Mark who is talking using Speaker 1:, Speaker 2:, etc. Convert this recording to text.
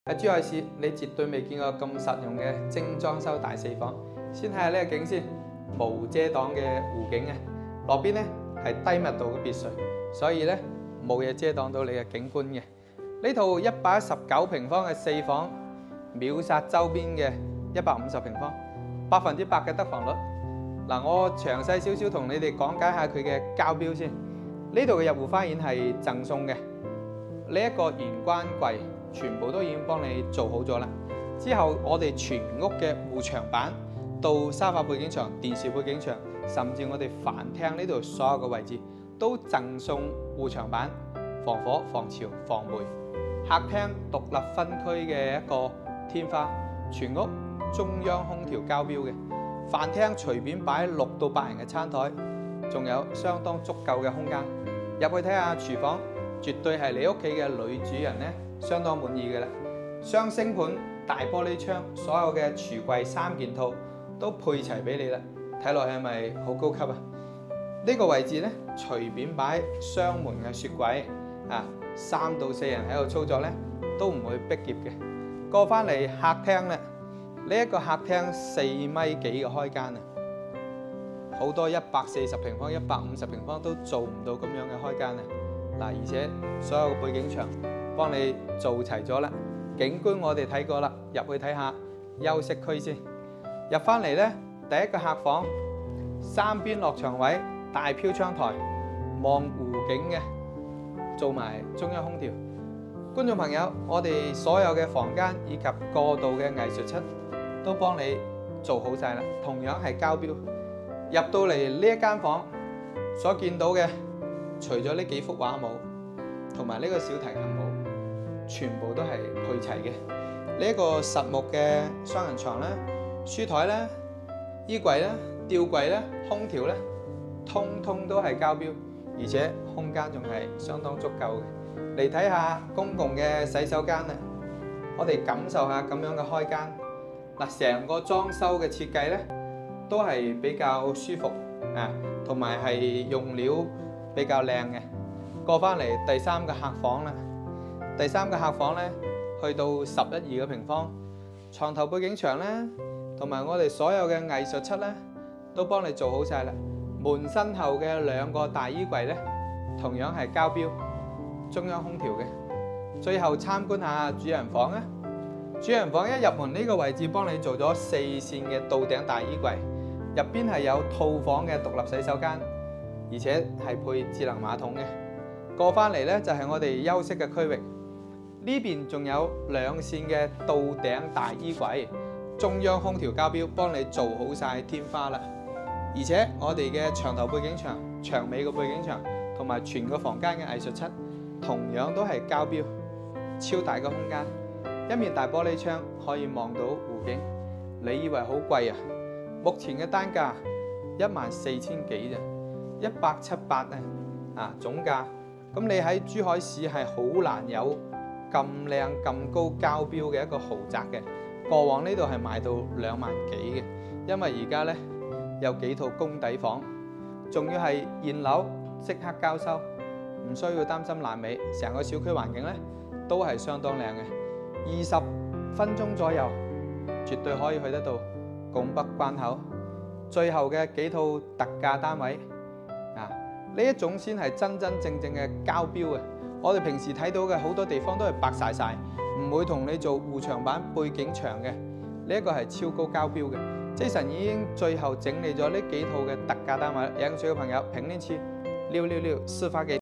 Speaker 1: 喺珠海市，你絕對未見過咁實用嘅精裝修大四房。先睇下呢個景先，無遮擋嘅湖景啊，落邊呢係低密度嘅別墅，所以呢冇嘢遮擋到你嘅景觀嘅。呢套119平方嘅四房，秒殺周邊嘅150平方，100%嘅得房率。嗱，我詳細少少同你哋講解下佢嘅交標先。呢度嘅入戶花園係贈送嘅，呢一個玄關櫃全部都已經幫你做好咗啦。之後我哋全屋嘅護牆板到沙發背景牆、電視背景牆，甚至我哋飯廳呢度所有嘅位置都贈送護牆板，防火、防潮、防霉。客廳獨立分區嘅一個天花，全屋中央空調交標嘅。飯廳隨便擺6到8人嘅餐台，仲有相當足夠嘅空間。入去睇下廚房，絕對係你屋企嘅女主人呢，相當滿意嘅啦。雙星盤、大玻璃窗，所有嘅櫥櫃3件套都配齊俾你啦。睇落去係咪好高級啊？呢個位置呢，隨便擺雙門嘅雪櫃啊，3到4人喺度操作呢，都唔會逼仄嘅。過翻嚟客廳咧，呢一個客廳4米幾嘅開間啊，好多140平方、150平方都做唔到咁樣嘅開間啊！嗱，而且所有嘅背景牆幫你做齊咗啦，景觀我哋睇過啦，入去睇下休息區先。入翻嚟呢，第一個客房，3邊落牆位，大飄窗台，望湖景嘅，做埋中央空調。觀眾朋友，我哋所有嘅房間以及過渡嘅藝術室都幫你做好晒啦，同樣係交標。入到嚟呢一間房所見到嘅，除咗呢幾幅畫冇，同埋呢個小提琴冇，全部都係配齊嘅。呢一個實木嘅雙人床啦、書台啦、衣櫃啦、吊櫃啦、空調啦，通通都係交標，而且空間仲係相當足夠嘅。嚟睇下公共嘅洗手間啦，我哋感受下咁樣嘅開間。嗱，成個裝修嘅設計咧，都係比較舒服啊，同埋係用料比較靚嘅。過翻嚟第3個客房啦，第3個客房咧，去到11.2個平方，床頭背景牆咧，同埋我哋所有嘅藝術室咧，都幫你做好晒啦。門身後嘅2個大衣櫃咧，同樣係交標，中央空調嘅。最後參觀下主人房啊！主人房一入門呢個位置幫你做咗4線嘅到頂大衣櫃，入邊係有套房嘅獨立洗手間，而且係配智能馬桶嘅。過翻嚟呢，就係我哋休息嘅區域，呢邊仲有2線嘅到頂大衣櫃，中央空調交標，幫你做好晒天花啦。而且我哋嘅牆頭背景牆、牆尾嘅背景牆同埋全個房間嘅藝術室，同樣都係交標，超大嘅空間。一面大玻璃窗可以望到湖景，你以為好貴啊？目前嘅單價14000幾啫，178啊總價。咁你喺珠海市係好難有咁靚咁高交標嘅一個豪宅嘅。過往呢度係賣到2萬幾嘅，因為而家呢有幾套公底房，仲要係現樓即刻交收，唔需要擔心爛尾。成個小區環境呢都係相當靚嘅。20分鐘左右，絕對可以去得到拱北關口。最後嘅幾套特價單位啊，呢一種先係真真正正嘅交標嘅。我哋平時睇到嘅好多地方都係白晒晒，唔會同你做護牆板、背景牆嘅。呢一個係超高交標嘅。Jason 已經最後整理咗呢幾套嘅特價單位，有興趣嘅朋友評論區666，釋發給。